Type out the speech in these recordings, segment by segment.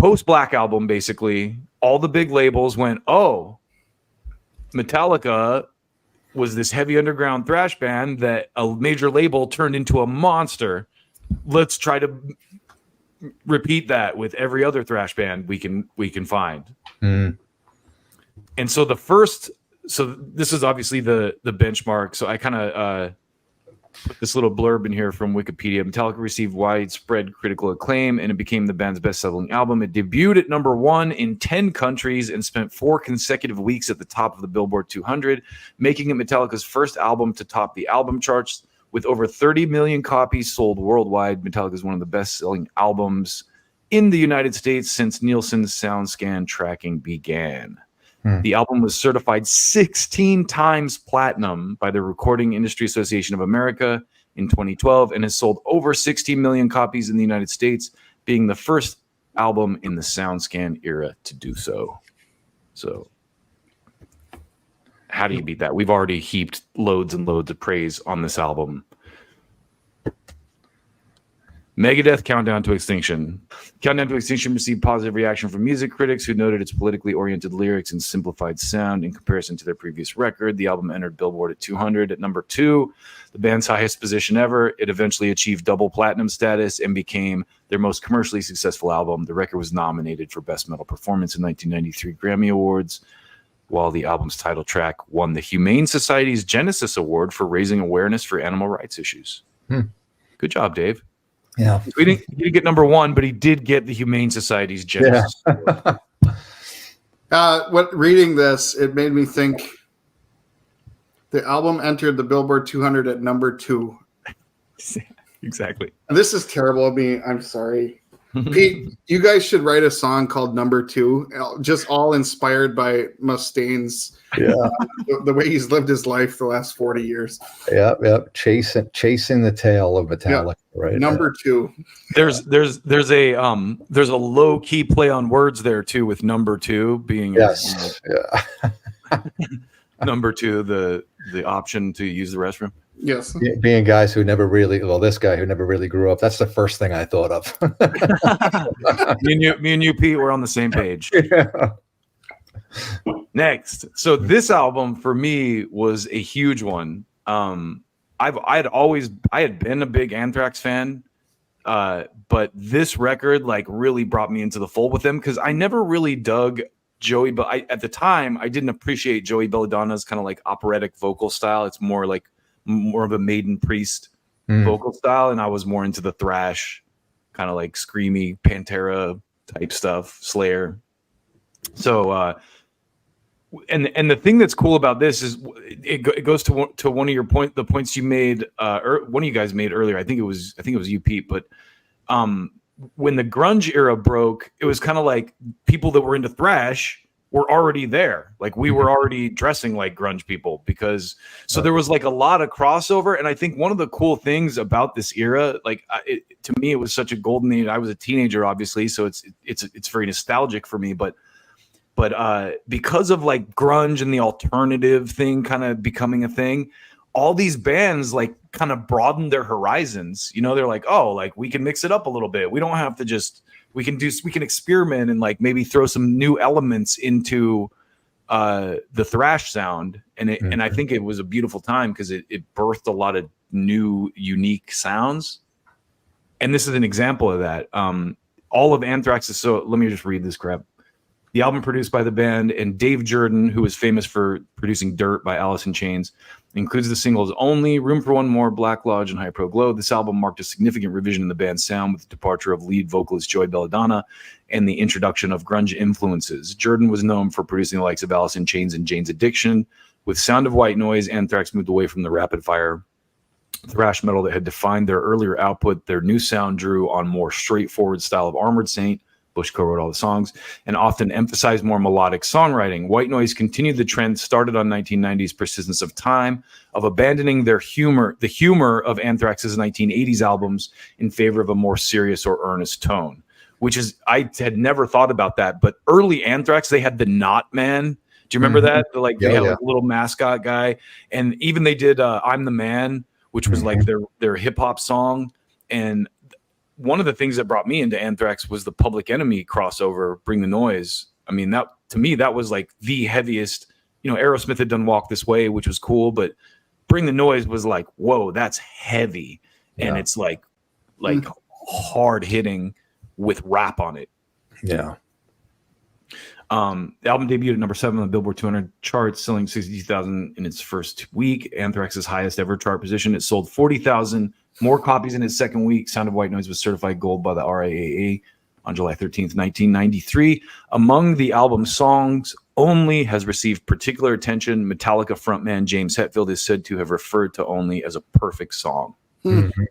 post-Black Album, basically, all the big labels went, oh, Metallica was this heavy underground thrash band that a major label turned into a monster. Let's try to repeat that with every other thrash band we can find. And so this is obviously the benchmark. So I kind of put this little blurb in here from Wikipedia. Metallica received widespread critical acclaim, and it became the band's best-selling album. It debuted at number 1 in 10 countries and spent 4 consecutive weeks at the top of the Billboard 200, making it Metallica's first album to top the album charts. With over 30 million copies sold worldwide, Metallica is one of the best-selling albums in the United States since Nielsen's SoundScan tracking began. The album was certified 16 times platinum by the Recording Industry Association of America in 2012 and has sold over 16 million copies in the United States, being the first album in the SoundScan era to do so. So how do you beat that? We've already heaped loads and loads of praise on this album. Megadeth, Countdown to Extinction. Countdown to Extinction received positive reaction from music critics who noted its politically oriented lyrics and simplified sound in comparison to their previous record. The album entered Billboard at 200 at number 2, the band's highest position ever. It eventually achieved double platinum status and became their most commercially successful album. The record was nominated for Best Metal Performance in 1993 Grammy Awards, while the album's title track won the Humane Society's Genesis Award for raising awareness for animal rights issues. Good job, Dave. Yeah, he didn't get number 1, but he did get the Humane Society's Genesis. Reading this, it made me think the album entered the Billboard 200 at number 2. Exactly. And this is terrible of me. I'm sorry. Pete, you guys should write a song called Number 2, just all inspired by Mustaine's, the way he's lived his life the last 40 years. Yep. Chasing the tail of Metallica, right? Number 2. There's a low key play on words there too, with number 2 being number 2, the option to use the restroom. Yes. Being guys who never really, this guy who never really grew up, that's the first thing I thought of. me and you, Pete, we're on the same page. Yeah. Next. So this album for me was a huge one. I had been a big Anthrax fan, but this record like really brought me into the fold with them because I never really dug Joey, but at the time I didn't appreciate Joey Belladonna's kind of like operatic vocal style. It's more of a Maiden Priest vocal style, and I was more into the thrash, kind of like screamy Pantera type stuff, Slayer. So, and the thing that's cool about this is it goes to one of the points you made, or one of you guys made earlier. I think it was you, Pete. But when the grunge era broke, it was kind of like people that were into thrash were already there. Like we were already dressing like grunge people so there was like a lot of crossover. And I think one of the cool things about this era, like to me, it was such a golden age. I was a teenager, obviously. So it's very nostalgic for me, but because of like grunge and the alternative thing kind of becoming a thing, all these bands like kind of broadened their horizons. They're like, oh, like we can mix it up a little bit. We don't have to just, we can experiment and like maybe throw some new elements into the thrash sound. And I think it was a beautiful time because it birthed a lot of new, unique sounds. And this is an example of that. All of Anthrax is let me just read this crap. The album produced by the band and Dave Jordan, who was famous for producing Dirt by Alice in Chains, includes the singles Only, Room for One More, Black Lodge, and High Pro Glow. This album marked a significant revision in the band's sound with the departure of lead vocalist Joey Belladonna and the introduction of grunge influences. Jordan was known for producing the likes of Alice in Chains and Jane's Addiction. With Sound of White Noise, Anthrax moved away from the rapid-fire thrash metal that had defined their earlier output. Their new sound drew on more straightforward style of Armored Saint. Bush co-wrote all the songs, and often emphasized more melodic songwriting. White Noise continued the trend started on 1990s Persistence of Time of abandoning the humor of Anthrax's 1980s albums in favor of a more serious or earnest tone, which is, I had never thought about that, but early Anthrax, they had the Knot Man. Do you remember that? They had like a little mascot guy, and even they did I'm the Man, which was like their hip hop song. And one of the things that brought me into Anthrax was the Public Enemy crossover, Bring the Noise. I mean, that to me, that was like the heaviest. You know, Aerosmith had done Walk This Way, which was cool, but Bring the Noise was like, whoa, that's heavy. And it's like hard hitting with rap on it. Yeah. The album debuted at number 7 on the Billboard 200 charts, selling 60,000 in its first week. Anthrax's highest ever chart position. It sold 40,000 more copies in its second week. Sound of White Noise was certified gold by the RIAA on July 13th, 1993. Among the album's songs, Only has received particular attention. Metallica frontman James Hetfield is said to have referred to Only as a perfect song. Mm-hmm.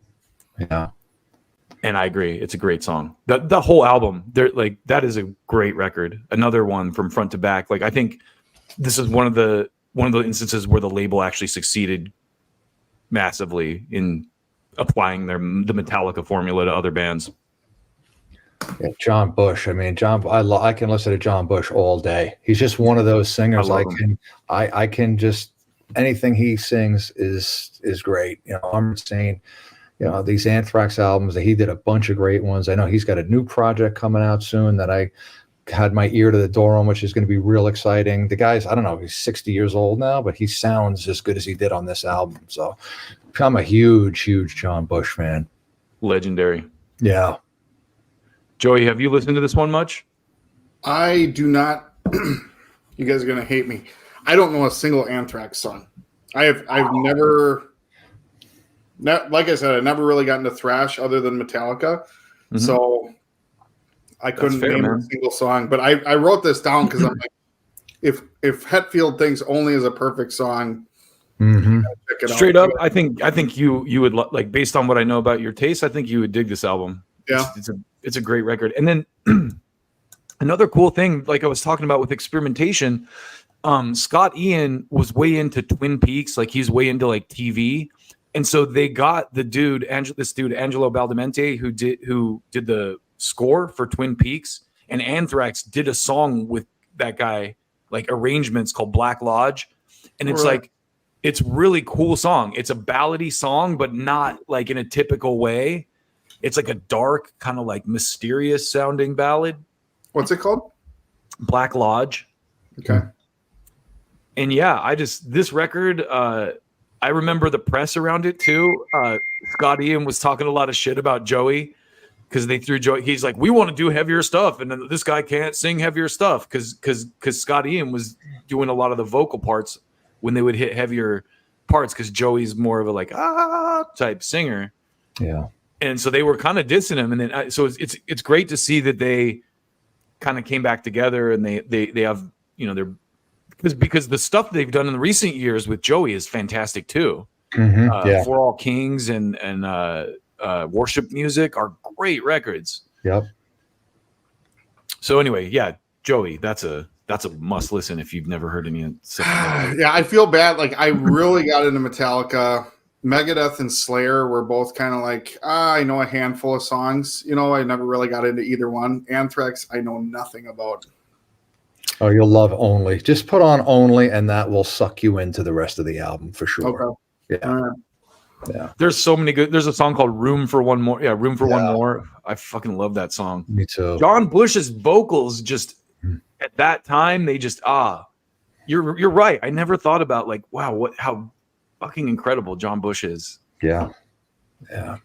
Yeah. And I agree. It's a great song. The whole album, like that is a great record. Another one from front to back. Like I think this is one of the instances where the label actually succeeded massively in applying the Metallica formula to other bands. Yeah, John Bush. I mean, I can listen to John Bush all day. He's just one of those singers. I can just anything he sings is great. You know, I'm saying, you know, these Anthrax albums that he did a bunch of great ones. I know he's got a new project coming out soon that I had my ear to the door on, which is going to be real exciting. The guy's, I don't know, he's 60 years old now, but he sounds as good as he did on this album. So I'm a huge John Bush fan. Legendary. Yeah. Joey, have you listened to this one much? I do not. You guys are going to hate me. I don't know a single Anthrax song. I've never, like I said, I never really gotten to thrash other than Metallica. Mm-hmm. So I couldn't name a single song. But I wrote this down because I'm like, if Hetfield thinks Only is a perfect song, check it straight out. up, I think you would like, based on what I know about your taste, I think you would dig this album. Yeah, it's a great record. And then another cool thing, like I was talking about with experimentation, Scott Ian was way into Twin Peaks, like he's way into like TV, and so they got this dude Angelo Badalamenti who did the score for Twin Peaks, and Anthrax did a song with that guy, like arrangements called Black Lodge, and it's like it's really cool song. It's a ballady song, but not like in a typical way. It's like a dark, kind of like mysterious sounding ballad. What's it called? Black Lodge. Okay. And yeah, this record, I remember the press around it too. Scott Ian was talking a lot of shit about Joey because they threw Joey. He's like, we want to do heavier stuff. And then this guy can't sing heavier stuff because Scott Ian was doing a lot of the vocal parts when they would hit heavier parts because Joey's more of a like, type singer. Yeah. And so they were kind of dissing him. And then, so it's great to see that they kind of came back together and they have, you know, they're because the stuff they've done in the recent years with Joey is fantastic too. For All Kings and Worship Music are great records. Yep. So anyway, yeah, Joey, that's a must listen if you've never heard any. Yeah, I feel bad. Like I really got into Metallica. Megadeth and Slayer were both kind of like, I know a handful of songs. You know, I never really got into either one. Anthrax, I know nothing about. Oh, you'll love Only. Just put on Only, and that will suck you into the rest of the album for sure. Okay. Yeah. Yeah. There's so many good. There's a song called Room for One More. Yeah, Room for One More. I fucking love that song. Me too. John Bush's vocals just at that time, they just you're right. I never thought about like, wow, how fucking incredible John Bush is. Yeah. Yeah.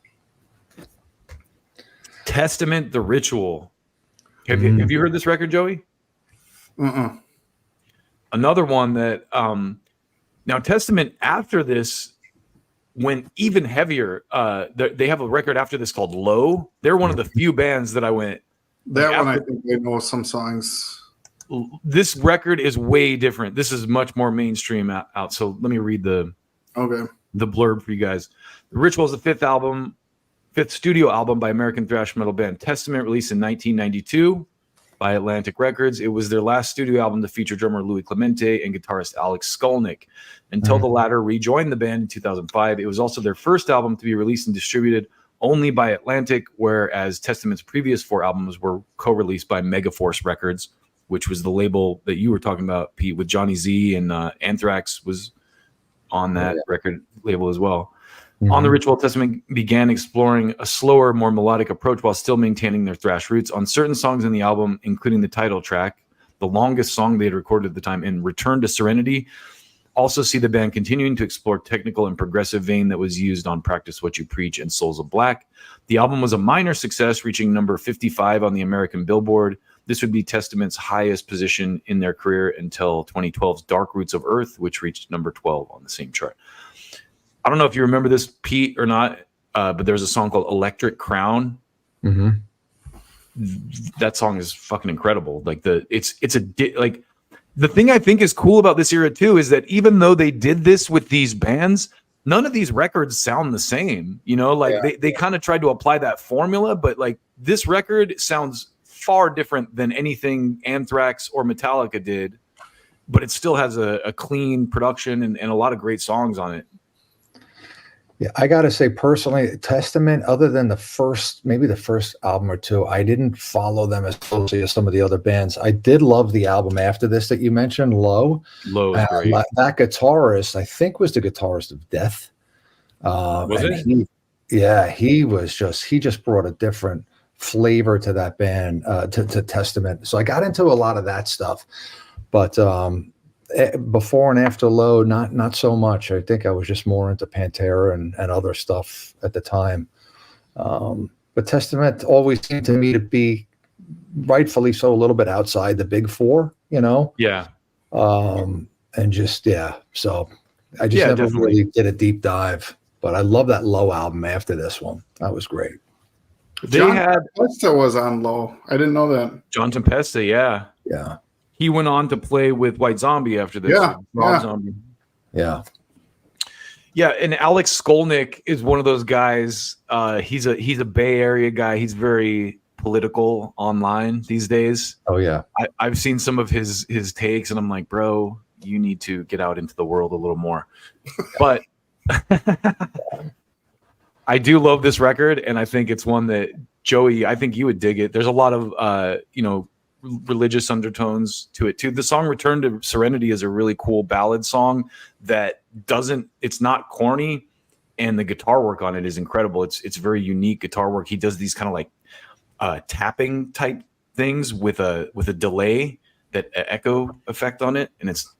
Testament, The Ritual. Have you heard this record, Joey? Another one that now Testament after this went even heavier. They have a record after this called Low. They're one of the few bands that I went. That one, I think I know some songs. This record is way different. This is much more mainstream out. So let me read the blurb for you guys. The Ritual is the fifth studio album by American thrash metal band Testament, released in 1992 by Atlantic Records. It was their last studio album to feature drummer Louis Clemente and guitarist Alex Skolnick. Until the latter rejoined the band in 2005, it was also their first album to be released and distributed only by Atlantic, whereas Testament's previous 4 albums were co-released by Megaforce Records, which was the label that you were talking about, Pete, with Johnny Z, and Anthrax was on that record label as well. On the Ritual, Testament began exploring a slower, more melodic approach while still maintaining their thrash roots. On certain songs in the album, including the title track, the longest song they had recorded at the time, in Return to Serenity, also see the band continuing to explore technical and progressive vein that was used on Practice What You Preach and Souls of Black. The album was a minor success, reaching number 55 on the American Billboard. This would be Testament's highest position in their career until 2012's Dark Roots of Earth, which reached number 12 on the same chart. I don't know if you remember this, Pete, or not, but there's a song called Electric Crown. That song is fucking incredible. Like the thing I think is cool about this era too is that even though they did this with these bands, none of these records sound the same. You know, like they kind of tried to apply that formula, but like this record sounds far different than anything Anthrax or Metallica did, but it still has a clean production and a lot of great songs on it. Yeah, I got to say personally, Testament, other than maybe the first album or two, I didn't follow them as closely as some of the other bands. I did love the album after this that you mentioned, Low. Low is great. That guitarist, I think, was the guitarist of Death. Was it? He just brought a different flavor to that band, to Testament. So I got into a lot of that stuff. But before and after Low, not so much. I think I was just more into Pantera and other stuff at the time. But Testament always seemed to me to be, rightfully so, a little bit outside the big four, you know? Yeah. So I just never really did a deep dive. But I love that Low album after this one. That was great. John Tempesta was on Low. I didn't know that. John Tempesta, yeah. Yeah. He went on to play with White Zombie after this. Zombie. Yeah. Yeah, and Alex Skolnick is one of those guys. He's a Bay Area guy. He's very political online these days. Oh yeah. I've seen some of his takes, and I'm like, bro, you need to get out into the world a little more. But I do love this record, and I think it's one that Joey, I think you would dig it. There's a lot of religious undertones to it too. The song Return to Serenity is a really cool ballad song that it's not corny, and the guitar work on it is incredible. It's very unique guitar work. He does these kind of like tapping type things with a delay, that echo effect on it, and it's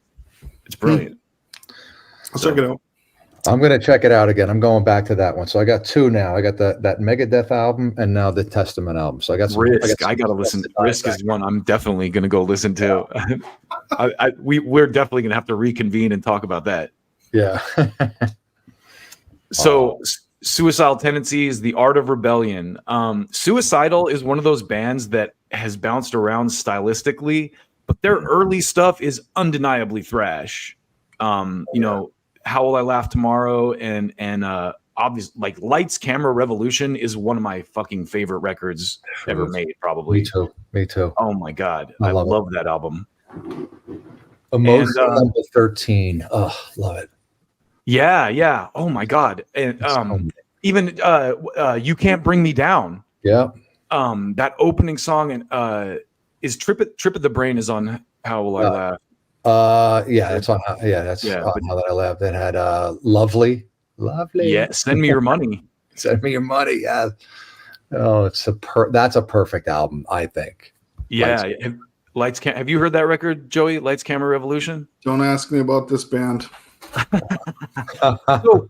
brilliant. I'll check it out. I'm going to check it out again. I'm going back to that one. So I got two now. I got that Megadeth album and now the Testament album. So I got Risk. I got to listen. Risk is one I'm definitely going to go listen to. We're definitely going to have to reconvene and talk about that. Yeah. So Suicidal Tendencies, The Art of Rebellion. Suicidal is one of those bands that has bounced around stylistically, but their early stuff is undeniably thrash. How Will I Laugh Tomorrow and obviously like Lights Camera Revolution is one of my fucking favorite records ever made, probably. Me too. Oh my god, I love that album. Emotion number 13. Oh, love it. Yeah. Oh my god. And even You Can't Bring Me Down. Yeah. That opening song and is Trip at the Brain is on How Will I Laugh. That's on. That's on How That I Laughed. It had Lovely. Yeah, Send Me Your Money. Send Me Your Money. Yeah. Oh, that's a perfect album, I think. Yeah. Have you heard that record, Joey? Lights Camera Revolution. Don't ask me about this band. So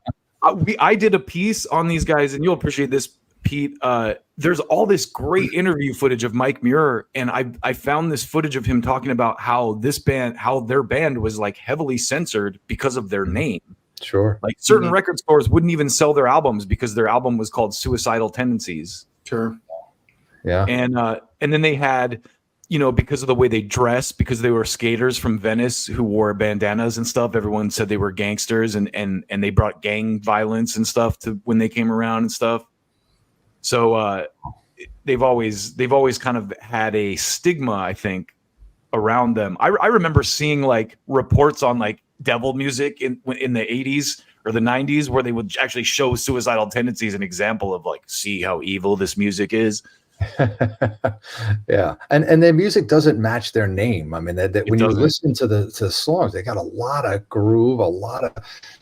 I did a piece on these guys, and you'll appreciate this, Pete. There's all this great interview footage of Mike Muir, and I found this footage of him talking about how their band was like heavily censored because of their name. Sure. Like certain record stores wouldn't even sell their albums because their album was called Suicidal Tendencies. Sure. Yeah. And then they had, because of the way they dress, because they were skaters from Venice who wore bandanas and stuff, everyone said they were gangsters, and they brought gang violence and stuff to when they came around and stuff. So they've always kind of had a stigma, I think, around them. I remember seeing like reports on like devil music in the 80s or the 90s where they would actually show Suicidal Tendencies an example of like, see how evil this music is. Yeah, and their music doesn't match their name. I mean, that when you doesn't. listen to the songs, they got a lot of groove, a lot of,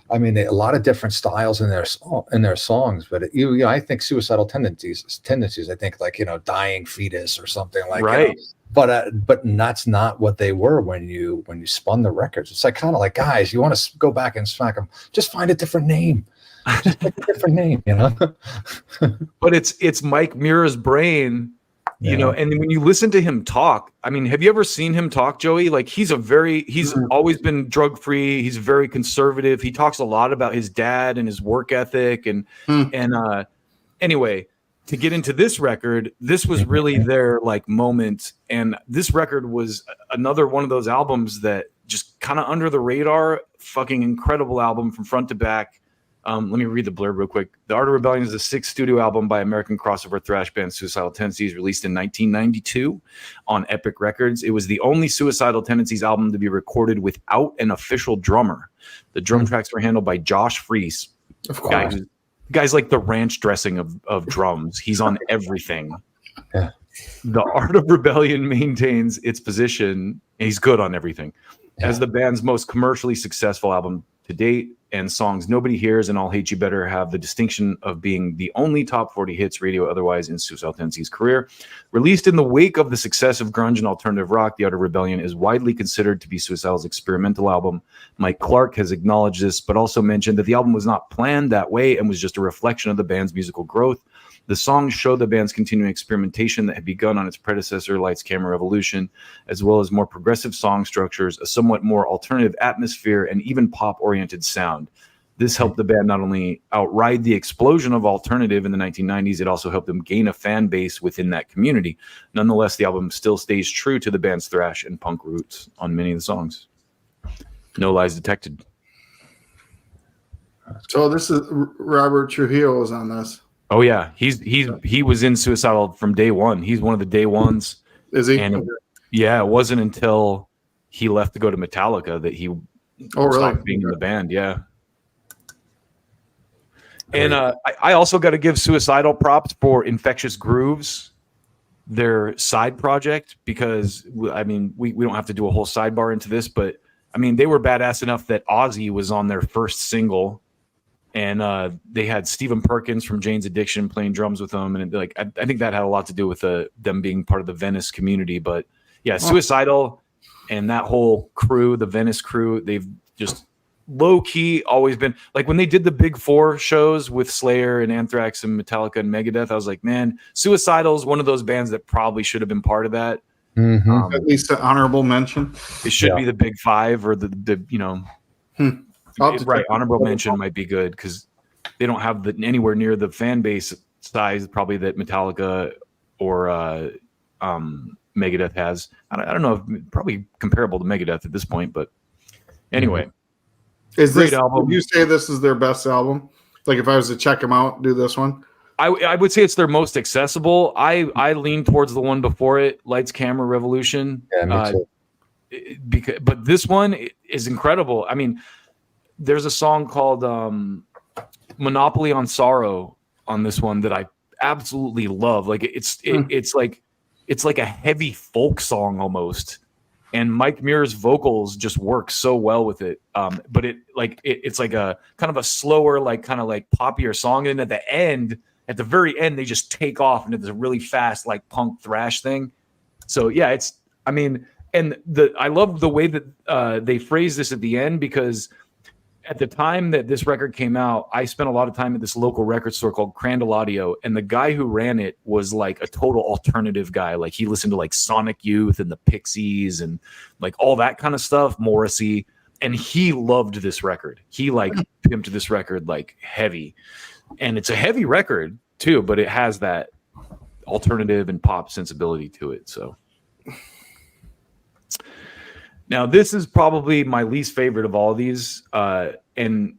I mean, a lot of different styles in their songs. But I think Suicidal Tendencies. I think like Dying Fetus or something like Right. But that's not what they were when you spun the records. It's like kind of like, guys, you want to go back and smack them, just find a different name. Just pick a different name, But it's Mike Muir's brain, Yeah. and when you listen to him talk, I mean, have you ever seen him talk, Joey? Like he's always been drug free. He's very conservative. He talks a lot about his dad and his work ethic and anyway, to get into this record, this was really their like moment, and this record was another one of those albums that just kind of under the radar, fucking incredible album from front to back. Let me read the blurb real quick. The Art of Rebellion is the sixth studio album by American crossover thrash band Suicidal Tendencies, released in 1992 on Epic Records. It was the only Suicidal Tendencies album to be recorded without an official drummer. The drum tracks were handled by Josh Freese. Of course. Guy's like the ranch dressing of drums. He's on everything. Yeah. The Art of Rebellion maintains its position, and he's good on everything, as the band's most commercially successful album to date, and songs Nobody Hears and I'll Hate You Better have the distinction of being the only top 40 hits radio otherwise in Suicidal Tendencies' career. Released in the wake of the success of grunge and alternative rock, The Art of Rebellion is widely considered to be Suicidal's experimental album. Mike Clark has acknowledged this, but also mentioned that the album was not planned that way and was just a reflection of the band's musical growth. The songs show the band's continuing experimentation that had begun on its predecessor, Lights, Camera, Revolution, as well as more progressive song structures, a somewhat more alternative atmosphere, and even pop-oriented sound. This helped the band not only outride the explosion of alternative in the 1990s, it also helped them gain a fan base within that community. Nonetheless, the album still stays true to the band's thrash and punk roots on many of the songs. No lies detected. So this is Robert Trujillo is on this. Oh yeah, he was in Suicidal from day one. He's one of the day ones. Is he? And yeah, it wasn't until he left to go to Metallica that he stopped being in the band. Yeah. And I also got to give Suicidal props for Infectious Grooves, their side project, because I mean we don't have to do a whole sidebar into this, but I mean they were badass enough that Ozzy was on their first single. And they had Stephen Perkins from Jane's Addiction playing drums with them, and like I think that had a lot to do with them being part of the Venice community. But yeah, Suicidal and that whole crew, the Venice crew, they've just low key always been like when they did the Big Four shows with Slayer and Anthrax and Metallica and Megadeth. I was like, man, Suicidal is one of those bands that probably should have been part of that. At least an honorable mention. It should be the Big Five or the right, honorable mention might be good because they don't have anywhere near the fan base size probably that Metallica or Megadeth has. I don't know, if probably comparable to Megadeth at this point, but anyway, is great this album. Would you say this is their best album? Like if I was to check them out, do this one? I would say it's their most accessible. I lean towards the one before it, Lights, Camera, Revolution. Yeah, me too. But this one is incredible. I mean, there's a song called Monopoly on Sorrow on this one that I absolutely love. Like it's like a heavy folk song almost, and Mike Muir's vocals just work so well with it. But it's like a kind of a slower, like kind of like poppier song, and at the very end, they just take off and it's a really fast like punk thrash thing. So yeah, I love the way that they phrase this at the end, because at the time that this record came out, I spent a lot of time at this local record store called Crandall Audio, and the guy who ran it was like a total alternative guy. Like he listened to like Sonic Youth and the Pixies and like all that kind of stuff, Morrissey, and he loved this record. He like pimped this record like heavy, and it's a heavy record too, but it has that alternative and pop sensibility to it. So now, this is probably my least favorite of all of these, and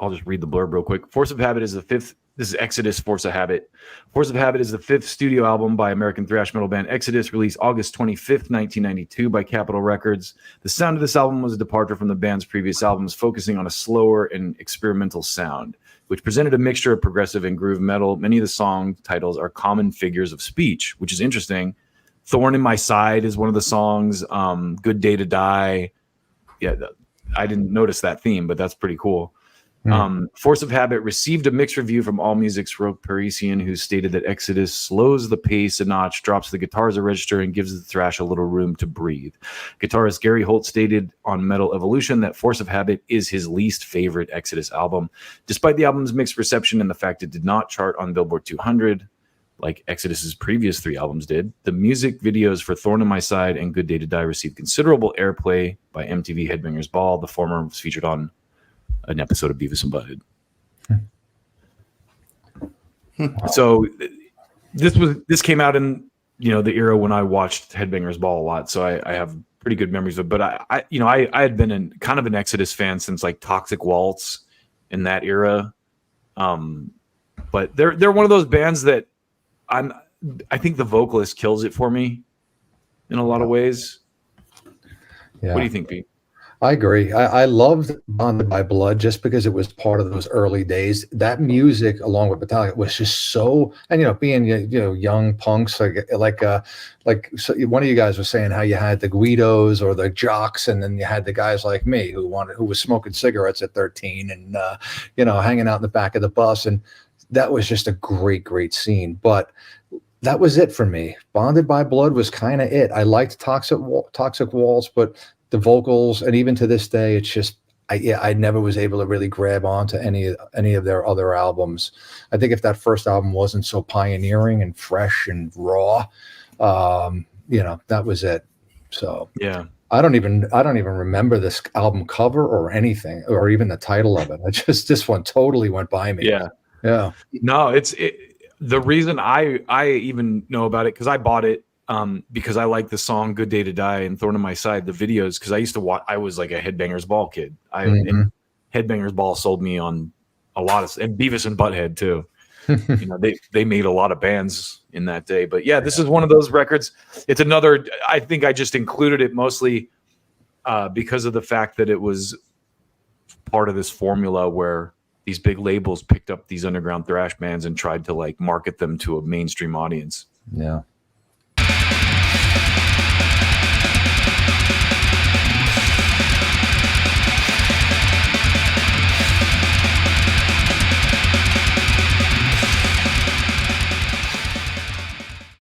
I'll just read the blurb real quick. Force of Habit is the fifth. This is Exodus, Force of Habit. Force of Habit is the fifth studio album by American thrash metal band Exodus, released August 25th, 1992 by Capitol Records. The sound of this album was a departure from the band's previous albums, focusing on a slower and experimental sound, which presented a mixture of progressive and groove metal. Many of the song titles are common figures of speech, which is interesting. Thorn in My Side is one of the songs. Good Day to Die. Yeah, I didn't notice that theme, but that's pretty cool. Force of Habit received a mixed review from AllMusic's Roque Parisian, who stated that Exodus slows the pace a notch, drops the guitars a register, and gives the thrash a little room to breathe. Guitarist Gary Holt stated on Metal Evolution that Force of Habit is his least favorite Exodus album. Despite the album's mixed reception and the fact it did not chart on Billboard 200, like Exodus's previous 3 albums did, the music videos for Thorn in My Side and Good Day to Die received considerable airplay by MTV Headbangers Ball. The former was featured on an episode of Beavis and Butthead. So this came out in the era when I watched Headbangers Ball a lot, so I have pretty good memories of it. But I had been kind of an Exodus fan since like Toxic Waltz in that era. But they're one of those bands that I think the vocalist kills it for me in a lot of ways. Yeah. What do you think, Pete? I agree. I loved Bonded by Blood just because it was part of those early days. That music, along with Metallica, was just so. And being young punks, like so one of you guys was saying how you had the Guidos or the jocks, and then you had the guys like me who was smoking cigarettes at 13 and hanging out in the back of the bus, and that was just a great scene. But that was it for me. Bonded by Blood was kind of it. I liked Toxic Waltz, but the vocals, and even to this day, it's just I never was able to really grab onto any of their other albums. I think if that first album wasn't so pioneering and fresh and raw, that was it. So yeah, I don't even remember this album cover or anything, or even the title of it. This one totally went by me. Yeah. No, the reason I even know about it because I bought it. Because I like the song "Good Day to Die" and "Thorn in My Side," the videos. Because I used to watch. I was like a Headbangers Ball kid. And Headbangers Ball sold me on a lot of, and Beavis and Butthead too. They made a lot of bands in that day. But yeah, this is one of those records. It's another. I think I just included it mostly because of the fact that it was part of this formula where these big labels picked up these underground thrash bands and tried to like market them to a mainstream audience. Yeah.